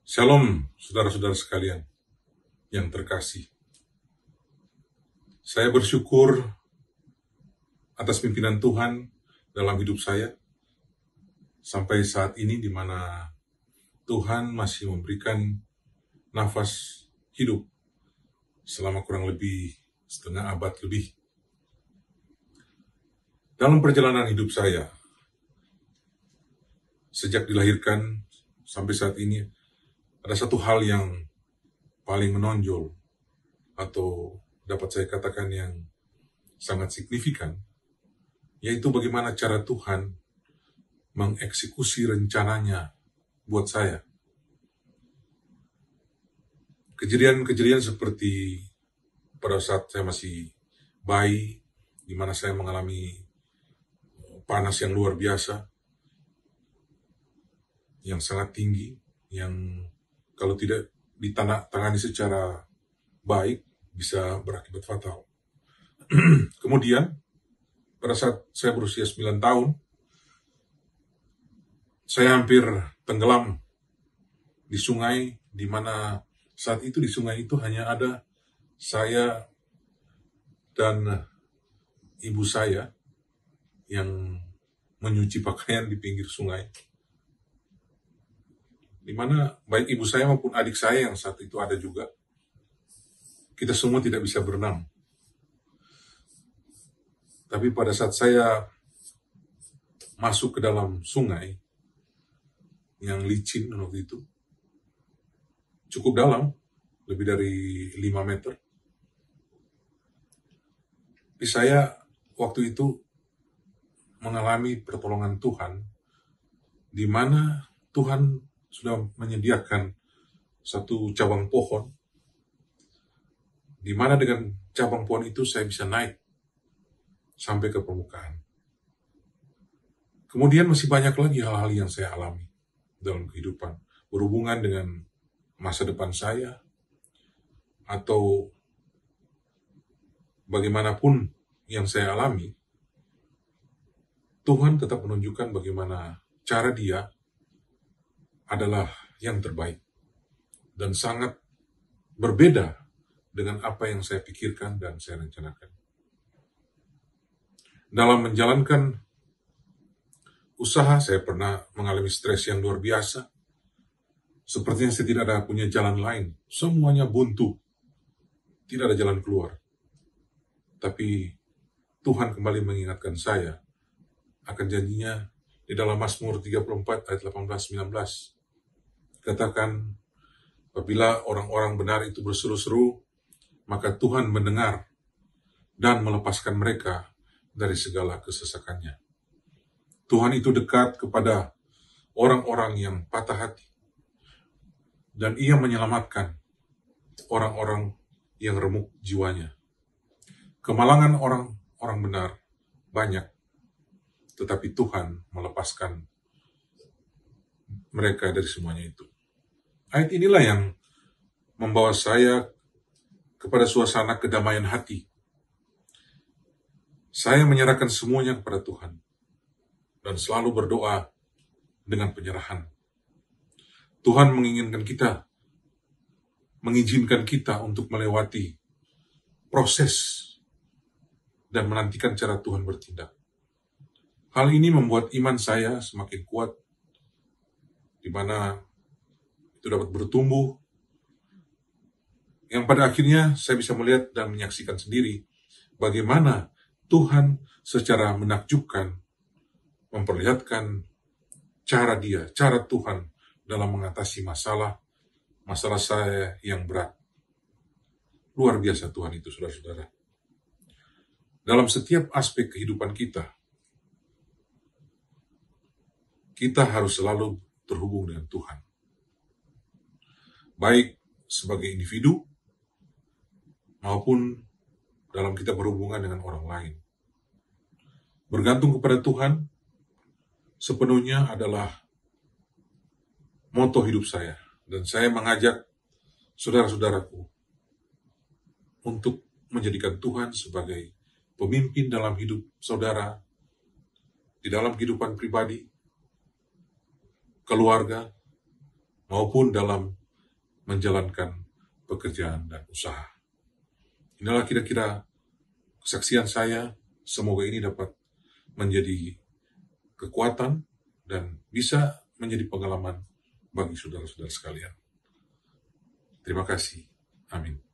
Shalom, saudara-saudara sekalian yang terkasih. Saya bersyukur atas pimpinan Tuhan dalam hidup saya sampai saat ini, di mana Tuhan masih memberikan nafas hidup selama kurang lebih setengah abad lebih. Dalam perjalanan hidup saya, sejak dilahirkan sampai saat ini, ada satu hal yang paling menonjol atau dapat saya katakan yang sangat signifikan, yaitu bagaimana cara Tuhan mengeksekusi rencananya buat saya. Kejadian-kejadian seperti pada saat saya masih bayi, di mana saya mengalami panas yang luar biasa, yang sangat tinggi, yang kalau tidak ditangani secara baik bisa berakibat fatal. Kemudian pada saat saya berusia 9 tahun, saya hampir tenggelam di sungai, di mana saat itu di sungai itu hanya ada saya dan ibu saya yang menyuci pakaian di pinggir sungai, di mana baik ibu saya maupun adik saya yang saat itu ada juga, kita semua tidak bisa berenang. Tapi pada saat saya masuk ke dalam sungai yang licin waktu itu, cukup dalam, lebih dari 5 meter. Tapi saya waktu itu mengalami pertolongan Tuhan, di mana Tuhan sudah menyediakan satu cabang pohon, di mana dengan cabang pohon itu saya bisa naik sampai ke permukaan. Kemudian masih banyak lagi hal-hal yang saya alami dalam kehidupan, berhubungan dengan masa depan saya, atau bagaimanapun yang saya alami, Tuhan tetap menunjukkan bagaimana cara Dia adalah yang terbaik dan sangat berbeda dengan apa yang saya pikirkan dan saya rencanakan. Dalam menjalankan usaha, saya pernah mengalami stres yang luar biasa. Sepertinya saya tidak ada punya jalan lain. Semuanya buntu. Tidak ada jalan keluar. Tapi Tuhan kembali mengingatkan saya akan janjinya di dalam Mazmur 34 ayat 18-19. Katakan, apabila orang-orang benar itu berseru-seru, maka Tuhan mendengar dan melepaskan mereka dari segala kesesakannya. Tuhan itu dekat kepada orang-orang yang patah hati, dan Ia menyelamatkan orang-orang yang remuk jiwanya. Kemalangan orang-orang benar banyak, tetapi Tuhan melepaskan mereka dari semuanya itu. Ayat inilah yang membawa saya kepada suasana kedamaian hati. Saya menyerahkan semuanya kepada Tuhan dan selalu berdoa dengan penyerahan. Tuhan mengizinkan kita untuk melewati proses dan menantikan cara Tuhan bertindak. Hal ini membuat iman saya semakin kuat, di mana itu dapat bertumbuh, yang pada akhirnya saya bisa melihat dan menyaksikan sendiri bagaimana Tuhan secara menakjubkan memperlihatkan cara Tuhan dalam mengatasi masalah saya yang berat. Luar biasa Tuhan itu, saudara-saudara. Dalam setiap aspek kehidupan kita harus selalu terhubung dengan Tuhan. Baik sebagai individu, maupun dalam kita berhubungan dengan orang lain. Bergantung kepada Tuhan sepenuhnya adalah moto hidup saya. Dan saya mengajak saudara-saudaraku untuk menjadikan Tuhan sebagai pemimpin dalam hidup saudara, di dalam kehidupan pribadi, keluarga, maupun dalam menjalankan pekerjaan dan usaha. Inilah kira-kira kesaksian saya. Semoga ini dapat menjadi kekuatan dan bisa menjadi pengalaman bagi saudara-saudara sekalian. Terima kasih. Amin.